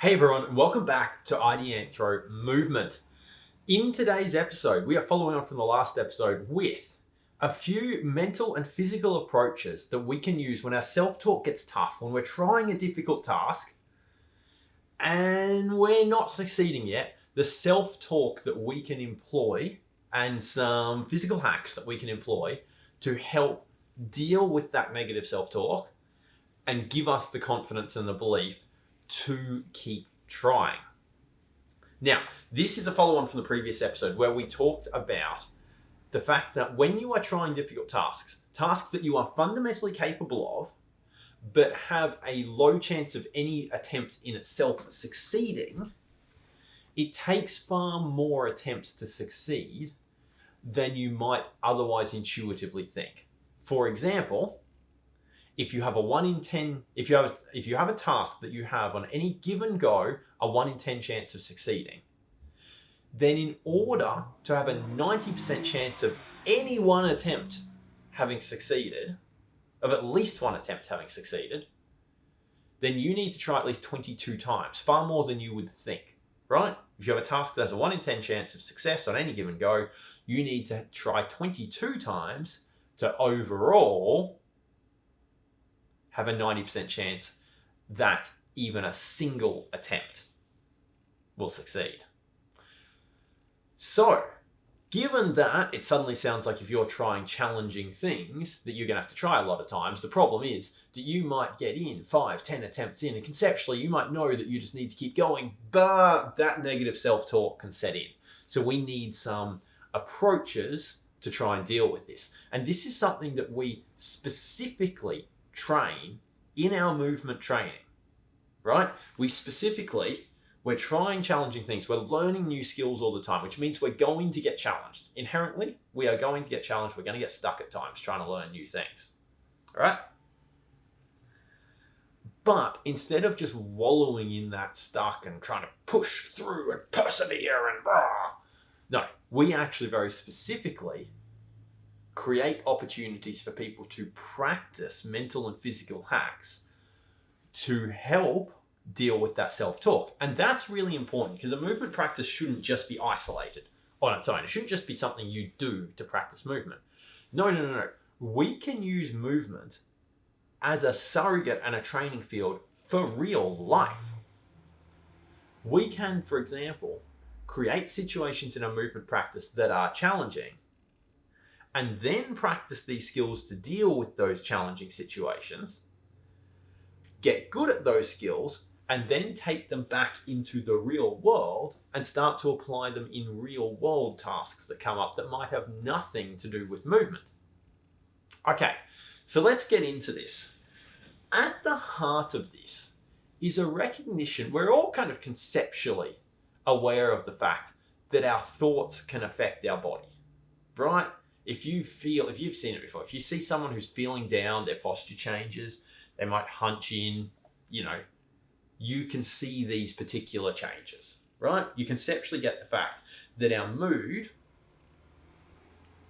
Hey everyone, and welcome back to IDEANTHRO Movement. In today's episode, we are following on from the last episode with a few mental and physical approaches that we can use when our self-talk gets tough, when we're trying a difficult task and we're not succeeding yet. The self-talk that we can employ and some physical hacks that we can employ to help deal with that negative self-talk and give us the confidence and the belief to keep trying. Now, this is a follow-on from the previous episode where we talked about the fact that when you are trying difficult tasks that you are fundamentally capable of, but have a low chance of any attempt in itself succeeding, it takes far more attempts to succeed than you might otherwise intuitively think. For example, if you have a 1 in 10, if you have a task that you have on any given go, a 1 in 10 chance of succeeding, then in order to have a 90% chance of any one attempt having succeeded, of at least one attempt having succeeded, then you need to try at least 22 times, far more than you would think, right? If you have a task that has a 1 in 10 chance of success on any given go, you need to try 22 times to overall have a 90% chance that even a single attempt will succeed. So, given that it suddenly sounds like if you're trying challenging things that you're going to have to try a lot of times, the problem is that you might get in 5, 10 attempts in, and conceptually you might know that you just need to keep going, but that negative self-talk can set in. So we need some approaches to try and deal with this. And this is something that we specifically train in our movement training, right? We're trying challenging things. We're learning new skills all the time, which means we're going to get challenged. Inherently, we are going to get challenged. We're going to get stuck at times trying to learn new things, all right? But instead of just wallowing in that stuck and trying to push through and persevere and no, we actually very specifically create opportunities for people to practice mental and physical hacks to help deal with that self-talk. And that's really important because a movement practice shouldn't just be isolated on its own. It shouldn't just be something you do to practice movement. No. We can use movement as a surrogate and a training field for real life. We can, for example, create situations in our movement practice that are challenging and then practice these skills to deal with those challenging situations, get good at those skills, and then take them back into the real world and start to apply them in real world tasks that come up that might have nothing to do with movement. Okay, so let's get into this. At the heart of this is a recognition, we're all kind of conceptually aware of the fact that our thoughts can affect our body, right? If you've seen it before, if you see someone who's feeling down, their posture changes, they might hunch in, you can see these particular changes, right? You conceptually get the fact that our mood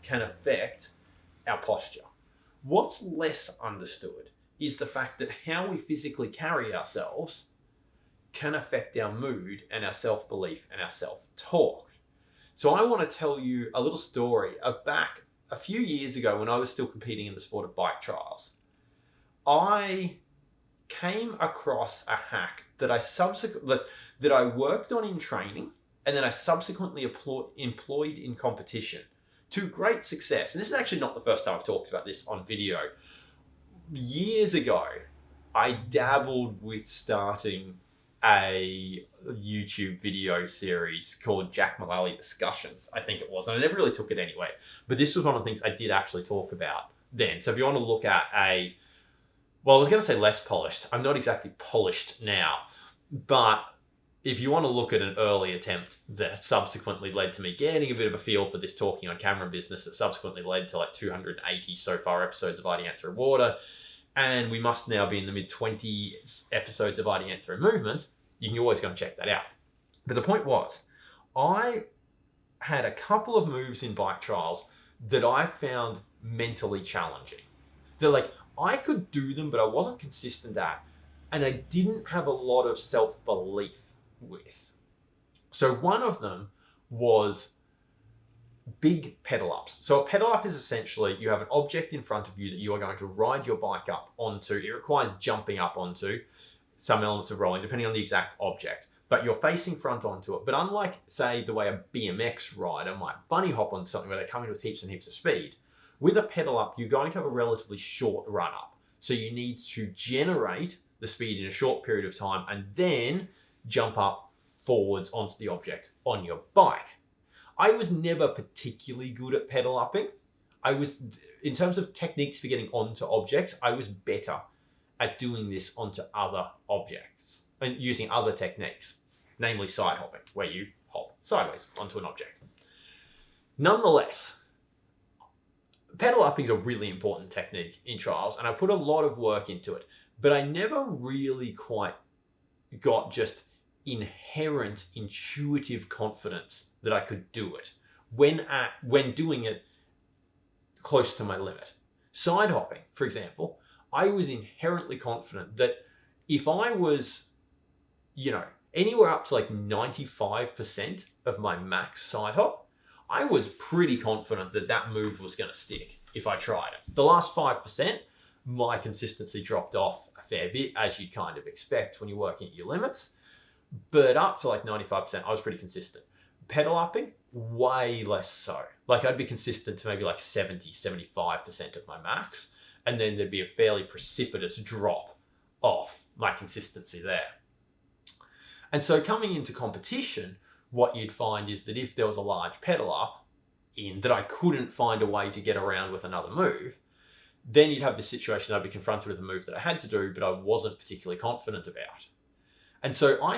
can affect our posture. What's less understood is the fact that how we physically carry ourselves can affect our mood and our self-belief and our self-talk. So I want to tell you a little story of back a few years ago when I was still competing in the sport of bike trials. I came across a hack that I worked on in training and then I subsequently employed in competition to great success. And this is actually not the first time I've talked about this on video. Years ago, I dabbled with starting a YouTube video series called Jack Mullally Discussions, I think it was. And I never really took it anyway. But this was one of the things I did actually talk about then. So if you want to look at I was going to say less polished. I'm not exactly polished now. But if you want to look at an early attempt that subsequently led to me getting a bit of a feel for this talking on camera business that subsequently led to like 280 so far episodes of IDEANTHRO Water, and we must now be in the mid-20 episodes of IDEANTHRO Movement, you can always go and check that out. But the point was, I had a couple of moves in bike trials that I found mentally challenging. They're like, I could do them, but I wasn't consistent at. and I didn't have a lot of self-belief with. So one of them was big pedal ups. So a pedal up is essentially you have an object in front of you that you are going to ride your bike up onto. It requires jumping up onto, some elements of rolling, depending on the exact object. But you're facing front onto it. But unlike, say, the way a BMX rider might bunny hop on something where they're coming with heaps and heaps of speed, with a pedal up, you're going to have a relatively short run up. So you need to generate the speed in a short period of time and then jump up forwards onto the object on your bike. I was never particularly good at pedal upping. In terms of techniques for getting onto objects, I was better at doing this onto other objects and using other techniques, namely side hopping, where you hop sideways onto an object. Nonetheless, pedal upping is a really important technique in trials, and I put a lot of work into it, but I never really quite got just inherent intuitive confidence that I could do it when doing it close to my limit. Side hopping, for example, I was inherently confident that if I was, anywhere up to like 95% of my max side hop, I was pretty confident that that move was going to stick if I tried it. The last 5%, my consistency dropped off a fair bit, as you'd kind of expect when you're working at your limits. But up to like 95%, I was pretty consistent. Pedal upping, way less so. Like I'd be consistent to maybe like 70, 75% of my max. And then there'd be a fairly precipitous drop off my consistency there. And so coming into competition, what you'd find is that if there was a large pedal up in that I couldn't find a way to get around with another move, then you'd have this situation I'd be confronted with a move that I had to do, but I wasn't particularly confident about. And so I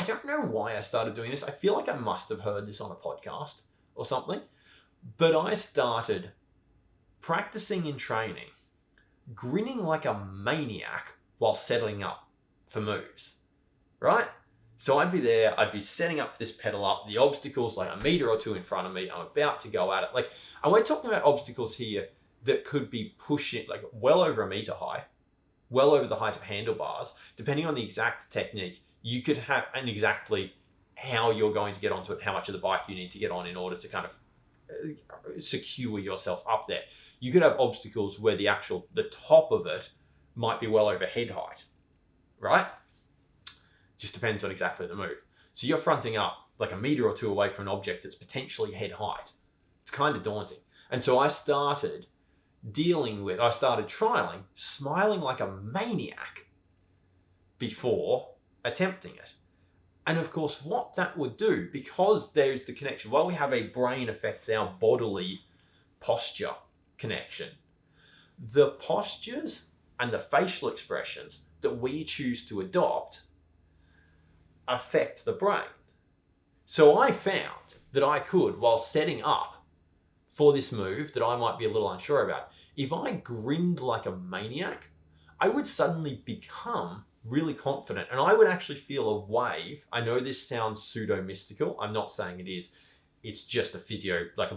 don't know why I started doing this. I feel like I must have heard this on a podcast or something, but I started practicing in training, grinning like a maniac while settling up for moves, right? So I'd be there, I'd be setting up for this pedal up, the obstacle's like a meter or two in front of me, I'm about to go at it. Like, and we're talking about obstacles here that could be pushing like well over a meter high, well over the height of handlebars. Depending on the exact technique, you could have, and exactly how you're going to get onto it, how much of the bike you need to get on in order to kind of secure yourself up there. You could have obstacles where the top of it might be well over head height, right? Just depends on exactly the move. So you're fronting up like a meter or two away from an object that's potentially head height. It's kind of daunting. And so I started trialing, smiling like a maniac before attempting it. And of course, what that would do, because there's the connection, while we have a brain affects our bodily posture connection, the postures and the facial expressions that we choose to adopt affect the brain. So I found that I could, while setting up for this move that I might be a little unsure about, if I grinned like a maniac, I would suddenly become really confident, and I would actually feel a wave. I know this sounds pseudo-mystical. I'm not saying it is. It's just a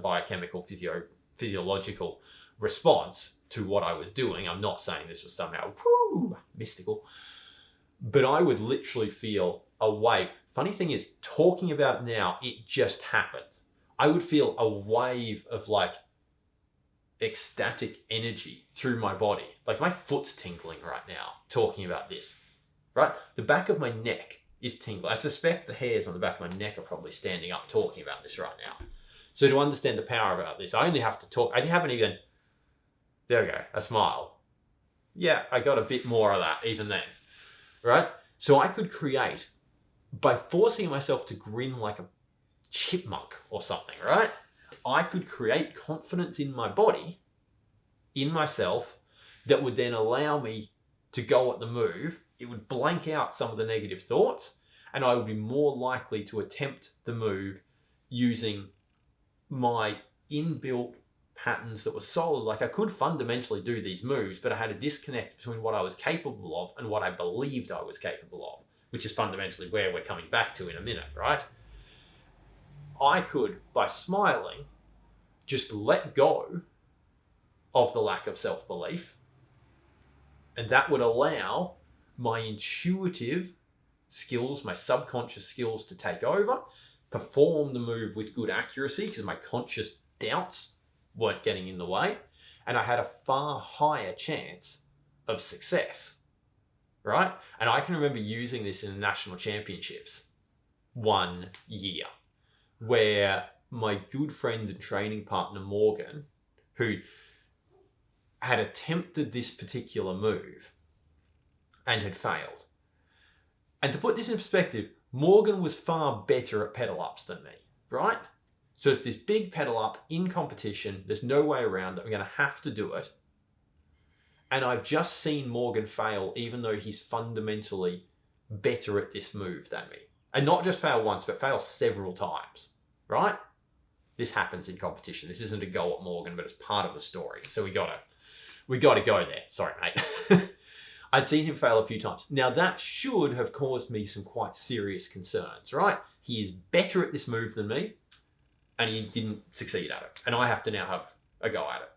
biochemical, physiological response to what I was doing. I'm not saying this was somehow mystical, but I would literally feel a wave. Funny thing is, talking about it now, it just happened. I would feel a wave of like ecstatic energy through my body. Like my foot's tingling right now talking about this, right? The back of my neck is tingling. I suspect the hairs on the back of my neck are probably standing up talking about this right now. So to understand the power about this, I only have to talk. I haven't even, there we go, a smile. Yeah, I got a bit more of that even then, right? So I could create, by forcing myself to grin like a chipmunk or something, right? I could create confidence in my body, in myself, that would then allow me to go at the move. It would blank out some of the negative thoughts, and I would be more likely to attempt the move using my inbuilt patterns that were solid. Like I could fundamentally do these moves, but I had a disconnect between what I was capable of and what I believed I was capable of, which is fundamentally where we're coming back to in a minute, right? I could, by smiling, just let go of the lack of self-belief, and that would allow my intuitive skills, my subconscious skills to take over, perform the move with good accuracy because my conscious doubts weren't getting in the way, and I had a far higher chance of success, right? And I can remember using this in the national championships one year where my good friend and training partner, Morgan, who had attempted this particular move and had failed. And to put this in perspective, Morgan was far better at pedal ups than me, right? So it's this big pedal up in competition. There's no way around it. I'm going to have to do it. And I've just seen Morgan fail, even though he's fundamentally better at this move than me. And not just fail once, but fail several times, right? This happens in competition. This isn't a go at Morgan, but it's part of the story. So we gotta go there. Sorry, mate. I'd seen him fail a few times. Now that should have caused me some quite serious concerns, right? He is better at this move than me, and he didn't succeed at it. And I have to now have a go at it.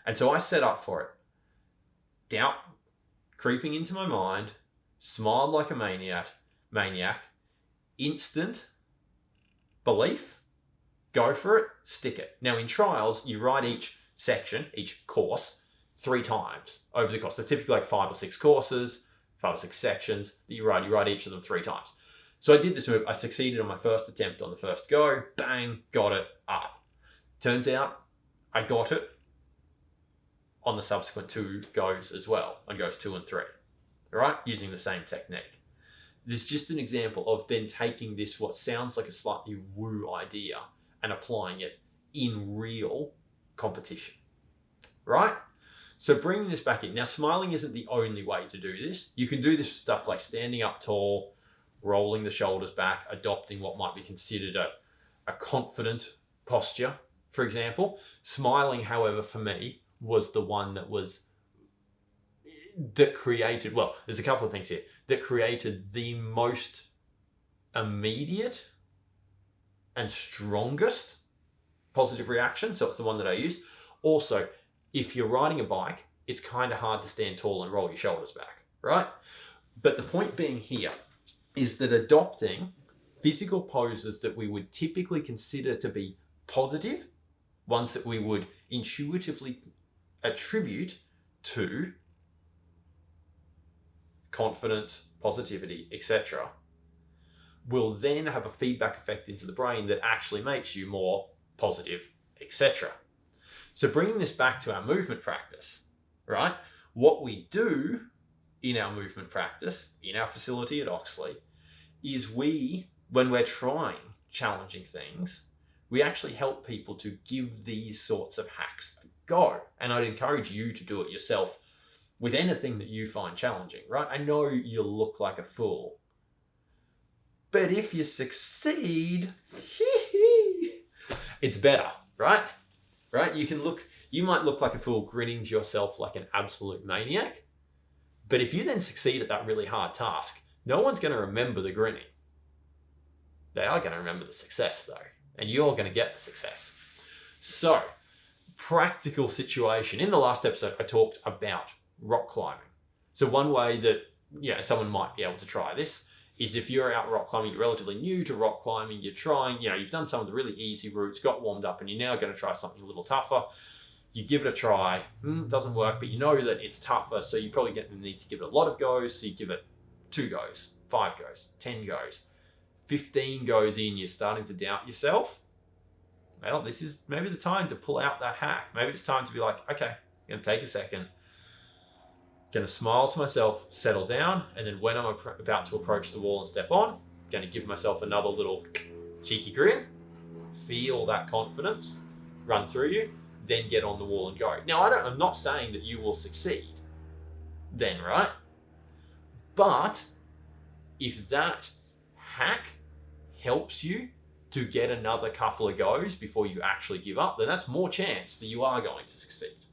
And so I set up for it. Doubt creeping into my mind, smiled like a maniac, instant belief, go for it, stick it. Now in trials, you ride each section, each course, 3 times over the course. There's typically like 5 or 6 courses, 5 or 6 sections that you ride each of them 3 times. So I did this move. I succeeded on my first attempt on the first go. Bang, got it up. Turns out I got it on the subsequent 2 goes as well, on goes 2 and 3, all right? Using the same technique. This is just an example of then taking this, what sounds like a slightly woo idea, and applying it in real competition, right? So bringing this back in. Now, smiling isn't the only way to do this. You can do this with stuff like standing up tall, rolling the shoulders back, adopting what might be considered a confident posture, for example. Smiling, however, for me, was the one that created, well, there's a couple of things here, that created the most immediate and strongest positive reaction. So it's the one that I used. Also, if you're riding a bike, it's kind of hard to stand tall and roll your shoulders back, right? But the point being here is that adopting physical poses that we would typically consider to be positive, ones that we would intuitively attribute to confidence, positivity, etc., will then have a feedback effect into the brain that actually makes you more positive, etc. So bringing this back to our movement practice, right? What we do in our movement practice, in our facility at Oxley, is when we're trying challenging things, we actually help people to give these sorts of hacks a go. And I'd encourage you to do it yourself with anything that you find challenging, right? I know you'll look like a fool, but if you succeed, it's better, right? Right? You might look like a fool grinning to yourself like an absolute maniac, but if you then succeed at that really hard task, no one's going to remember the grinning. They are going to remember the success though, and you're going to get the success. So, practical situation. In the last episode, I talked about rock climbing. So one way that someone might be able to try this is if you're out rock climbing, you're relatively new to rock climbing, you're trying, you've done some of the really easy routes, got warmed up, and you're now going to try something a little tougher. You give it a try, doesn't work, but you know that it's tougher, so you probably going to need to give it a lot of goes, so you give it 2 goes, 5 goes, 10 goes, 15 goes in, you're starting to doubt yourself. Well, this is maybe the time to pull out that hack. Maybe it's time to be like, okay, I'm going to take a second, going to smile to myself, settle down, and then when I'm about to approach the wall and step on, going to give myself another little cheeky grin, feel that confidence run through you, then get on the wall and go. Now, I'm not saying that you will succeed then, right? But if that hack helps you to get another couple of goes before you actually give up, then that's more chance that you are going to succeed.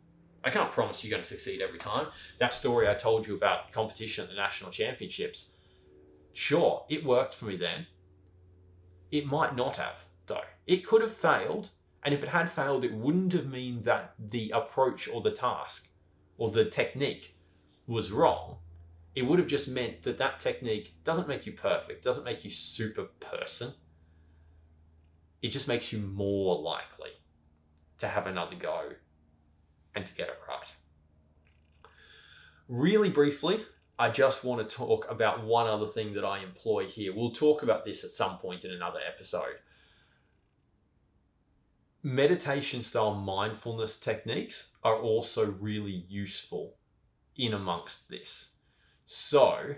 I can't promise you're going to succeed every time. That story I told you about competition at the national championships, sure, it worked for me then. It might not have, though. It could have failed, and if it had failed, it wouldn't have meant that the approach or the task or the technique was wrong. It would have just meant that that technique doesn't make you perfect, doesn't make you super person. It just makes you more likely to have another go and to get it right. Really briefly, I just want to talk about one other thing that I employ here. We'll talk about this at some point in another episode. Meditation style mindfulness techniques are also really useful in amongst this. So,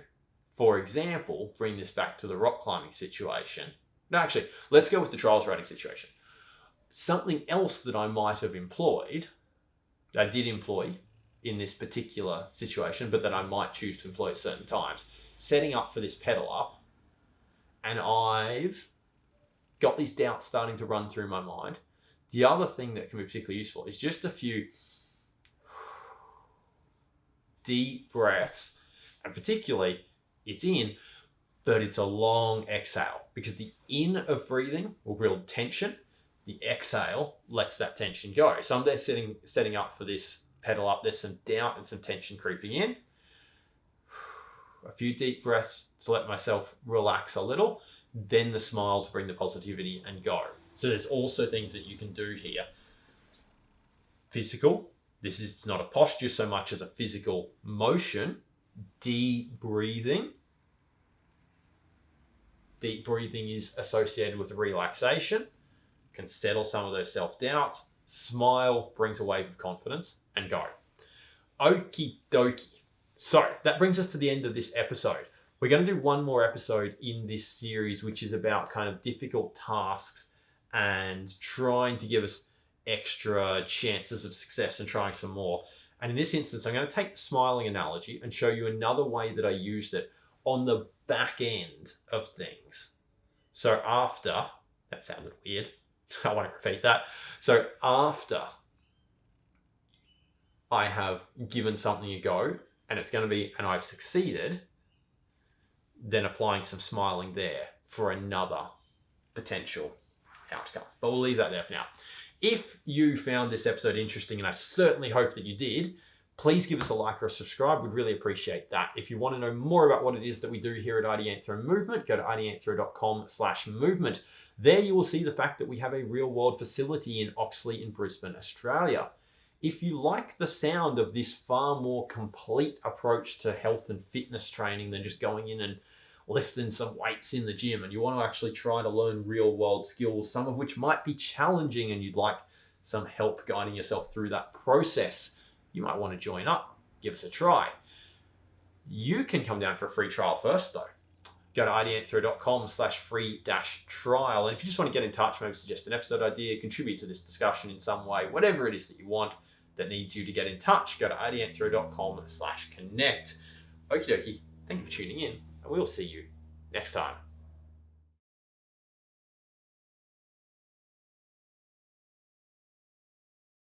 for example, bring this back to the rock climbing situation. No, actually, let's go with the trials riding situation. Something else that I might have employed, I did employ in this particular situation, but that I might choose to employ at certain times, setting up for this pedal up, and I've got these doubts starting to run through my mind. The other thing that can be particularly useful is just a few deep breaths, and particularly it's in, but it's a long exhale, because the in of breathing will build tension. The exhale lets that tension go. So I'm there setting up for this pedal up. There's some doubt and some tension creeping in. A few deep breaths to let myself relax a little. Then the smile to bring the positivity and go. So there's also things that you can do here. Physical. This is not a posture so much as a physical motion. Deep breathing. Deep breathing is associated with relaxation. Can settle some of those self-doubts. Smile brings a wave of confidence, and go. Okie dokie. So that brings us to the end of this episode. We're going to do one more episode in this series, which is about kind of difficult tasks and trying to give us extra chances of success and trying some more. And in this instance, I'm going to take the smiling analogy and show you another way that I used it on the back end of things. So after, that sounded weird. I won't repeat that. So after I have given something a go and it's going to be, and I've succeeded, then applying some smiling there for another potential outcome. But we'll leave that there for now. If you found this episode interesting, and I certainly hope that you did, please give us a like or a subscribe. We'd really appreciate that. If you want to know more about what it is that we do here at IDEANTHRO Movement, go to ideanthro.com/movement. There you will see the fact that we have a real world facility in Oxley in Brisbane, Australia. If you like the sound of this far more complete approach to health and fitness training than just going in and lifting some weights in the gym, and you want to actually try to learn real world skills, some of which might be challenging, and you'd like some help guiding yourself through that process, you might want to join up, give us a try. You can come down for a free trial first though. Go to ideanthro.com/free-trial. And if you just want to get in touch, maybe suggest an episode idea, contribute to this discussion in some way, whatever it is that you want that needs you to get in touch, go to ideanthro.com/connect. Okie dokie, thank you for tuning in, and we'll see you next time.